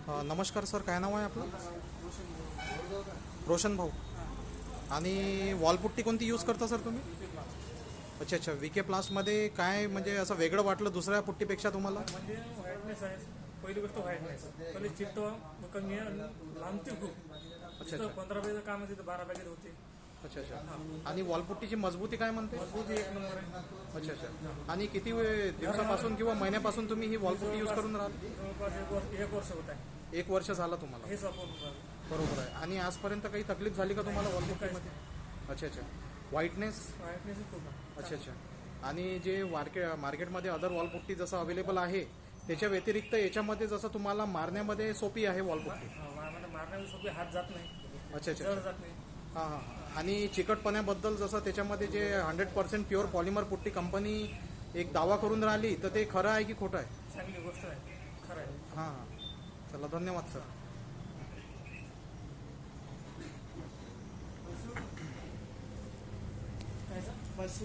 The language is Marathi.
नमस्कार सर, काय नाव आहे आपलं? रोशन भाऊ. आणि वॉलपुट्टी कोणती यूज करता सर तुम्ही? अच्छा अच्छा, VK प्लासमध्ये काय म्हणजे असं वेगळं वाटलं दुसऱ्या पुट्टीपेक्षा तुम्हाला? म्हणजे व्हाईटनेस आहे. पहिली गोष्ट व्हाईटनेस. पहिले चिट्ट कमी आहे आणि लांबते खूप. अच्छा. 15 पेज काम आहे तिथं 12 पेज होते. अच्छा अच्छा. आणि वॉलपुट्टीची मजबूती काय म्हणते? मजबूत एक नंबर आहे. अच्छा अच्छा. आणि किती दिवसापासून किंवा महिन्यापासून तुम्ही ही वॉलपुट्टी यूज करून राहाल? जवळपास एक वर्ष होत आहे. 1 वर्ष झालं तुम्हाला? हेच आपण बरोबर आहे. आणि आजपर्यंत काही तकलीफ झाली का तुम्हाला वॉलपुट्टीमध्ये? अच्छा अच्छा. व्हाईटनेस? व्हाईटनेस खूप आहे. अच्छा अच्छा. आणि जे मार्केटमध्ये अदर वॉलपुट्टी जसं अवेलेबल आहे त्याच्या व्यतिरिक्त याच्यामध्ये जसं तुम्हाला मारण्यामध्ये सोपी आहे वॉलपुट्टी? मारण्याची सोपी हात जात नाही. अच्छा अच्छा. जर जात नाही. हां हां. आणि चिकटपणाबद्दल जसं त्याच्यामध्ये जे 100% प्युअर पॉलिमर पुट्टी कंपनी एक दावा करून राहिली, तर ते खरं आहे की खोटं आहे? चांगली गोष्ट आहे. खरं आहे. हां हां. चला, धन्यवाद सर. बस